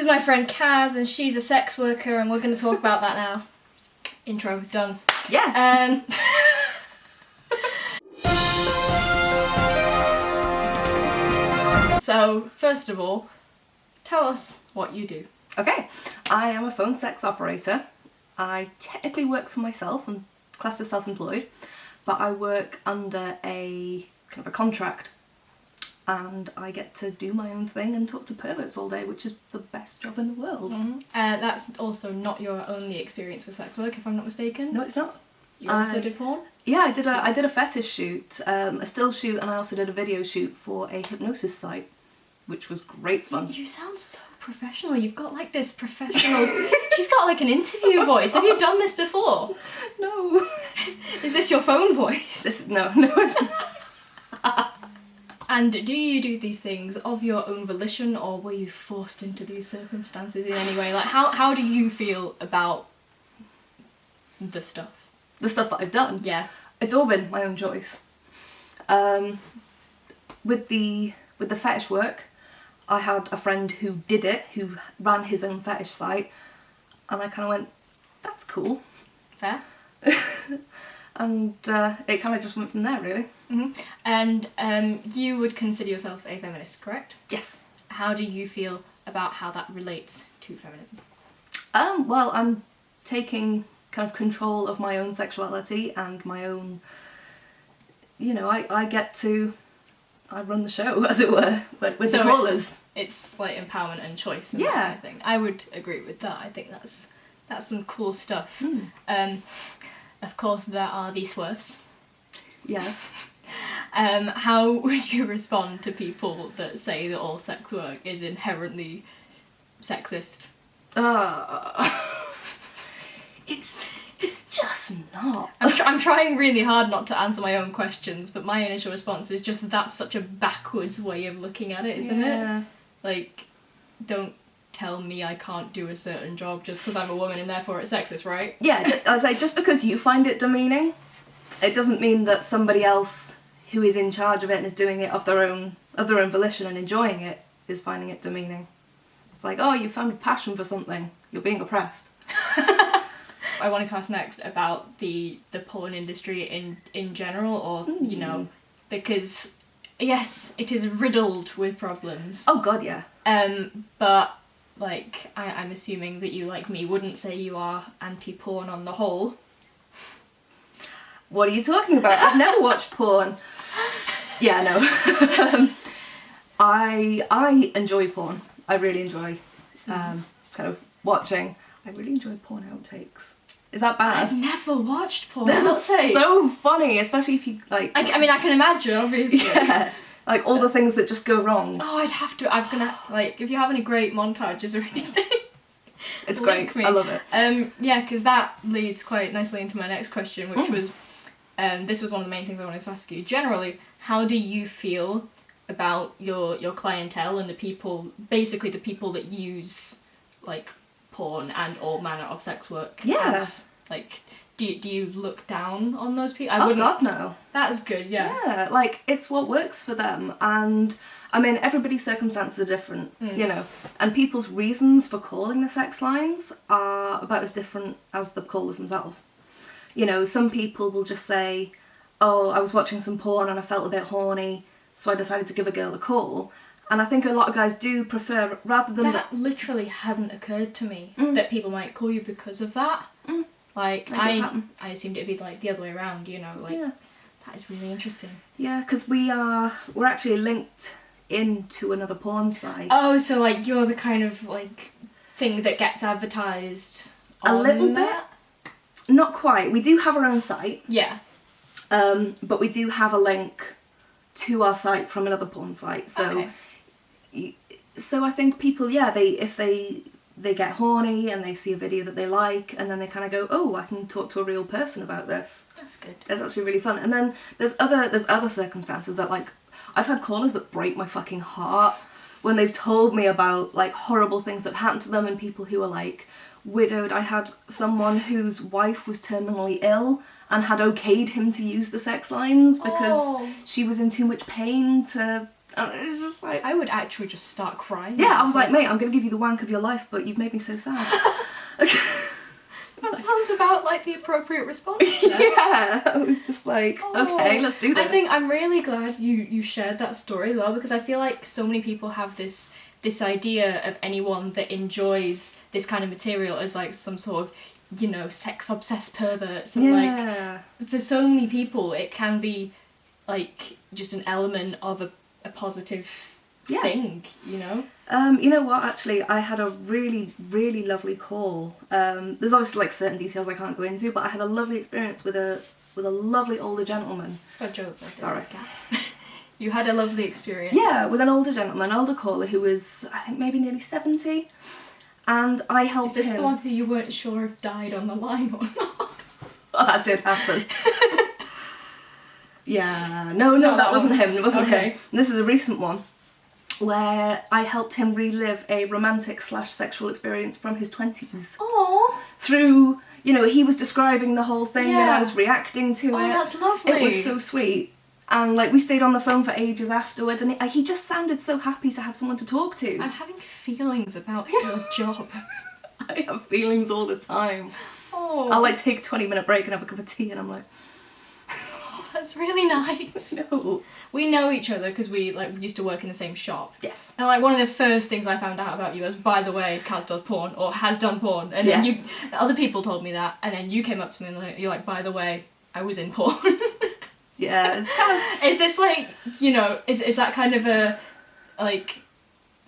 is my friend Kaz, and she's a sex worker, and we're going to talk about that now. Intro, done. Yes! So, first of all, tell us what you do. Okay, I am a phone sex operator. I technically work for myself, I'm classed as self-employed, but I work under a kind of a contract, and I get to do my own thing and talk to perverts all day, which is the best job in the world. Mm-hmm. That's also not your only experience with sex work, if I'm not mistaken. No, it's not. You also did porn? Yeah, I did a fetish shoot, a still shoot, and I also did a video shoot for a hypnosis site, which was great fun. You sound so professional. You've got like this professional... She's got like an interview voice. Have you done this before? No. Is this your phone voice? No, it's not. And do you do these things of your own volition, or were you forced into these circumstances in any way? Like, how do you feel about the stuff? The stuff that I've done? Yeah. It's all been my own choice. With the fetish work, I had a friend who did it, who ran his own fetish site, and I kind of went, that's cool. Fair. And it kind of just went from there, really. Mm-hmm. And you would consider yourself a feminist, correct? Yes. How do you feel about how that relates to feminism? Well, I'm taking kind of control of my own sexuality and my own, I run the show, as it were, with the callers. It's like empowerment and choice and yeah. that kind of thing. I would agree with that. I think that's some cool stuff. Of course, there are the swerves. Yes. How would you respond to people that say that all sex work is inherently sexist? It's just not. I'm trying really hard not to answer my own questions, but my initial response is just that's such a backwards way of looking at it, isn't it? Like, don't tell me I can't do a certain job just because I'm a woman and therefore it's sexist, right? Yeah, I say just because you find it demeaning, it doesn't mean that somebody else who is in charge of it and is doing it of their own volition and enjoying it is finding it demeaning. It's like, oh, you found a passion for something. You're being oppressed. I wanted to ask next about the porn industry in general, or because yes, it is riddled with problems. Oh God, yeah. But like I'm assuming that you, like me, wouldn't say you are anti-porn on the whole. What are you talking about? I've never watched porn. Yeah, no. I enjoy porn. I really enjoy kind of watching. I really enjoy porn outtakes. Is that bad? I've never watched porn That's outtakes. so funny, especially if you like... I mean, I can imagine, obviously. Yeah. Like all the things that just go wrong. Oh, I'd have to. I'm gonna, like, if you have any great montages or anything. It's great. Me. I love it. Yeah, because that leads quite nicely into my next question, which was, this was one of the main things I wanted to ask you. Generally, how do you feel about your clientele and the people, basically the people that use, like, porn and all manner of sex work? Yeah. Like, do you look down on those people? Oh God, no. That's good, yeah. Yeah, like, it's what works for them, and I mean, everybody's circumstances are different, and people's reasons for calling the sex lines are about as different as the callers themselves. Some people will just say, oh, I was watching some porn and I felt a bit horny, so I decided to give a girl a call. And I think a lot of guys do prefer, rather than... That literally hadn't occurred to me, that people might call you because of that. Like, I assumed it'd be like the other way around, Yeah. That is really interesting. Yeah, because we're actually linked into another porn site. Oh, so like you're the kind of like thing that gets advertised a little that? bit. Not quite. We do have our own site. Yeah. But we do have a link to our site from another porn site. So, so I think people, if they get horny and they see a video that they like, and then they kind of go, oh, I can talk to a real person about this. That's good. It's actually really fun. And then there's other circumstances that, like, I've had callers that break my fucking heart when they've told me about, like, horrible things that happened to them and people who are, like, widowed. I had someone whose wife was terminally ill and had okayed him to use the sex lines because she was in too much pain to And it's just like... I would actually just start crying. Yeah, I was like, mate, I'm going to give you the wank of your life, but you've made me so sad. That sounds about like the appropriate response. Yeah, I was just like, okay, let's do this. I think I'm really glad you shared that story as well, because I feel like so many people have this idea of anyone that enjoys this kind of material as like some sort of, you know, sex obsessed perverts. And like, for so many people, it can be like just an element of a positive thing, you know? You know what, actually, I had a really, really lovely call. There's obviously like certain details I can't go into, but I had a lovely experience with a lovely older gentleman. A joke. Sorry. You had a lovely experience. Yeah, with an older gentleman, an older caller who was, I think, maybe nearly 70. And I helped him. Is this the one who you weren't sure if died on the line or not? Well, that did happen. Yeah, no, that wasn't him. It wasn't him. This is a recent one where I helped him relive a romantic / sexual experience from his 20s. Oh. Through, you know, he was describing the whole thing and I was reacting to it. Oh, that's lovely. It was so sweet. And like we stayed on the phone for ages afterwards, and he just sounded so happy to have someone to talk to. I'm having feelings about your job. I have feelings all the time. Oh. I'll like take a 20-minute break and have a cup of tea, and I'm like, oh, that's really nice. No. We know each other because we used to work in the same shop. Yes. And like one of the first things I found out about you was, by the way, Kaz does porn or has done porn, and then other people told me that, and then you came up to me and you're like, by the way, I was in porn. Yeah, it's kind of... Is this like, you know, is that kind of a, like,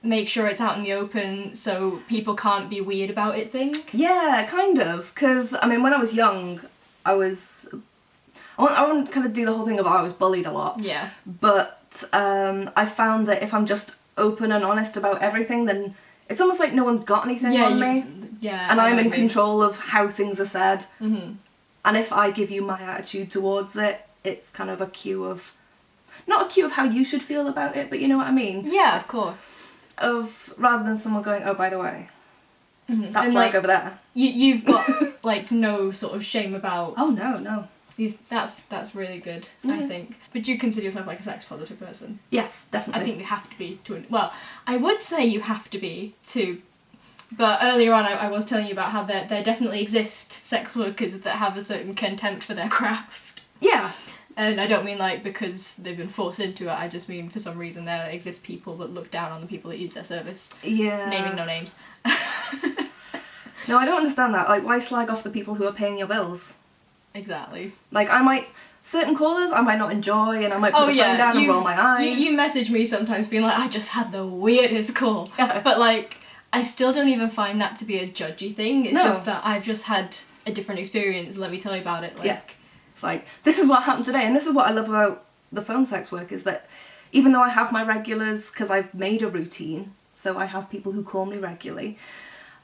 make sure it's out in the open so people can't be weird about it thing? Yeah, kind of. Because, I mean, when I was young, I wouldn't kind of do the whole thing of, I was bullied a lot. Yeah. But I found that if I'm just open and honest about everything, then it's almost like no one's got anything on me. Yeah. And I'm in control of how things are said. Mm-hmm. And if I give you my attitude towards it, it's kind of a cue of... Not a cue of how you should feel about it, but you know what I mean? Yeah, of course. Rather than someone going, oh, by the way, that's and like over there. You've got like no sort of shame about... Oh, no. That's really good, I think. But do you consider yourself like a sex positive person? Yes, definitely. I think you have to be well, I would say you have to be to... But earlier on I was telling you about how there definitely exist sex workers that have a certain contempt for their craft. Yeah. And I don't mean like because they've been forced into it, I just mean for some reason there exist people that look down on the people that use their service. Yeah. Naming no names. No, I don't understand that. Like, why slag off the people who are paying your bills? Exactly. Like, certain callers I might not enjoy, and I might put the phone down and roll my eyes. You message me sometimes being like, I just had the weirdest call. But like, I still don't even find that to be a judgy thing. It's just that I've just had a different experience, let me tell you about it. Like, yeah. It's like, this is what happened today, and this is what I love about the phone sex work, is that even though I have my regulars, because I've made a routine, so I have people who call me regularly,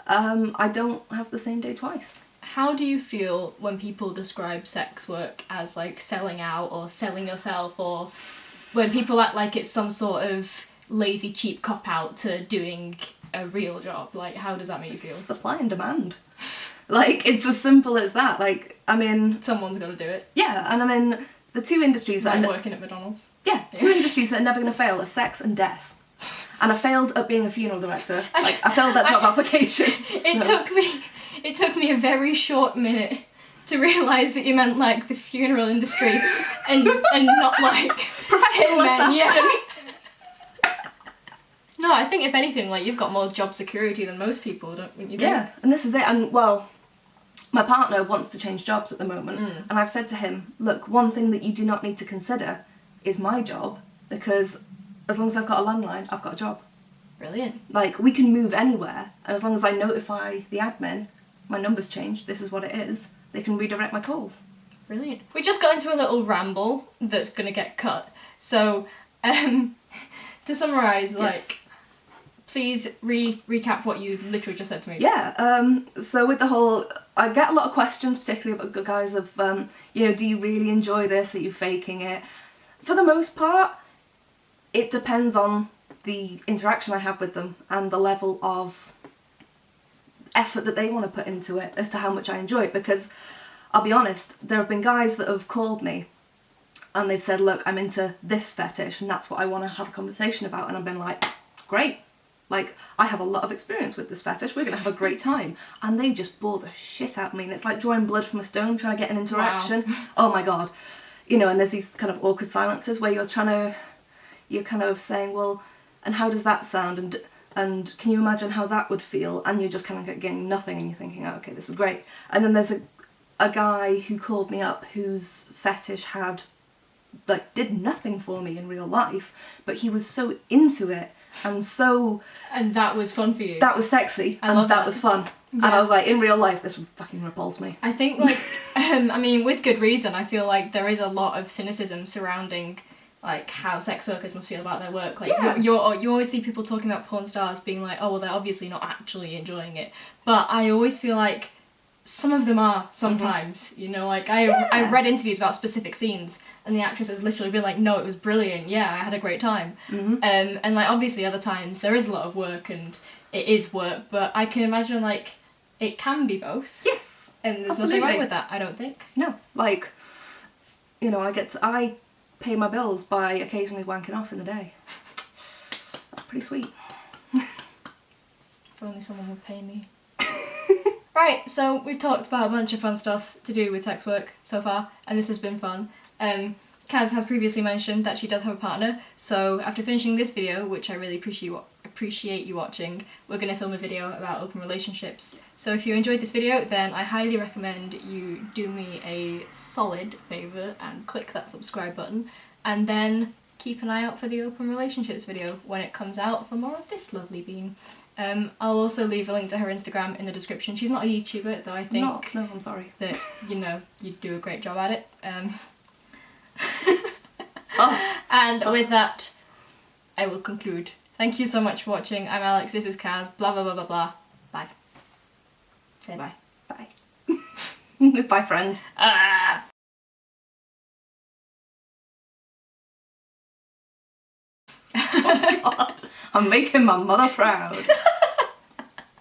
I don't have the same day twice. How do you feel when people describe sex work as like selling out or selling yourself, or when people act like it's some sort of lazy cheap cop-out to doing a real job? Like, how does that make you feel? Supply and demand. Like, it's as simple as that. Like, I mean... Someone's got to do it. Yeah, and I mean, the two industries that... Like working at McDonald's. Yeah, two industries that are never going to fail are sex and death. And I failed at being a funeral director. Like, I failed that job application. It took me a very short minute to realise that you meant, like, the funeral industry and not, like... Professional assassin. Yeah. No, I think if anything, like, you've got more job security than most people, don't you think? Yeah, and this is it. And, well, my partner wants to change jobs at the moment. And I've said to him, look, one thing that you do not need to consider is my job, because as long as I've got a landline, I've got a job. Brilliant. Like, we can move anywhere, and as long as I notify the admin, my number's changed, this is what it is, they can redirect my calls. Brilliant. We just got into a little ramble that's going to get cut. So, to summarise, like... Please recap what you literally just said to me. Yeah, so with the whole... I get a lot of questions, particularly about guys of, you know, do you really enjoy this? Are you faking it? For the most part, it depends on the interaction I have with them and the level of effort that they want to put into it as to how much I enjoy it. Because, I'll be honest, there have been guys that have called me and they've said, look, I'm into this fetish and that's what I want to have a conversation about, and I've been like, great. Like, I have a lot of experience with this fetish, we're going to have a great time. And they just bore the shit out of me. And it's like drawing blood from a stone, trying to get an interaction. Wow. Oh my God. You know, and there's these kind of awkward silences where you're kind of saying, well, and how does that sound? And can you imagine how that would feel? And you're just kind of getting nothing, and you're thinking, oh, okay, this is great. And then there's a guy who called me up whose fetish did nothing for me in real life, but he was so into it. And that was fun for you. That was sexy, and that was fun. Yeah. And I was like, in real life, this would fucking repulse me. I think, like, I mean, with good reason, I feel like there is a lot of cynicism surrounding, like, how sex workers must feel about their work. Like, yeah. you always see people talking about porn stars being like, oh, well, they're obviously not actually enjoying it. But I always feel like some of them are sometimes, mm-hmm. you know, like, I read interviews about specific scenes, and the actress has literally been like, no, it was brilliant, yeah, I had a great time. Mm-hmm. And, like, obviously other times there is a lot of work, and it is work, but I can imagine, like, it can be both. Yes, and there's absolutely. nothing wrong with that, I don't think. No, like, you know, I pay my bills by occasionally wanking off in the day. That's pretty sweet. If only someone would pay me. Right, so we've talked about a bunch of fun stuff to do with sex work so far, and this has been fun. Kaz has previously mentioned that she does have a partner, so after finishing this video, which I really appreciate you watching, we're going to film a video about open relationships. So if you enjoyed this video, then I highly recommend you do me a solid favour and click that subscribe button, and then keep an eye out for the open relationships video when it comes out for more of this lovely bean. I'll also leave a link to her Instagram in the description. She's not a YouTuber, though I think no, I'm sorry. that, you know, you do a great job at it. And with that, I will conclude. Thank you so much for watching. I'm Alex, this is Kaz, blah blah blah blah blah. Bye. Say bye. Bye. Bye, friends. Oh God, I'm making my mother proud.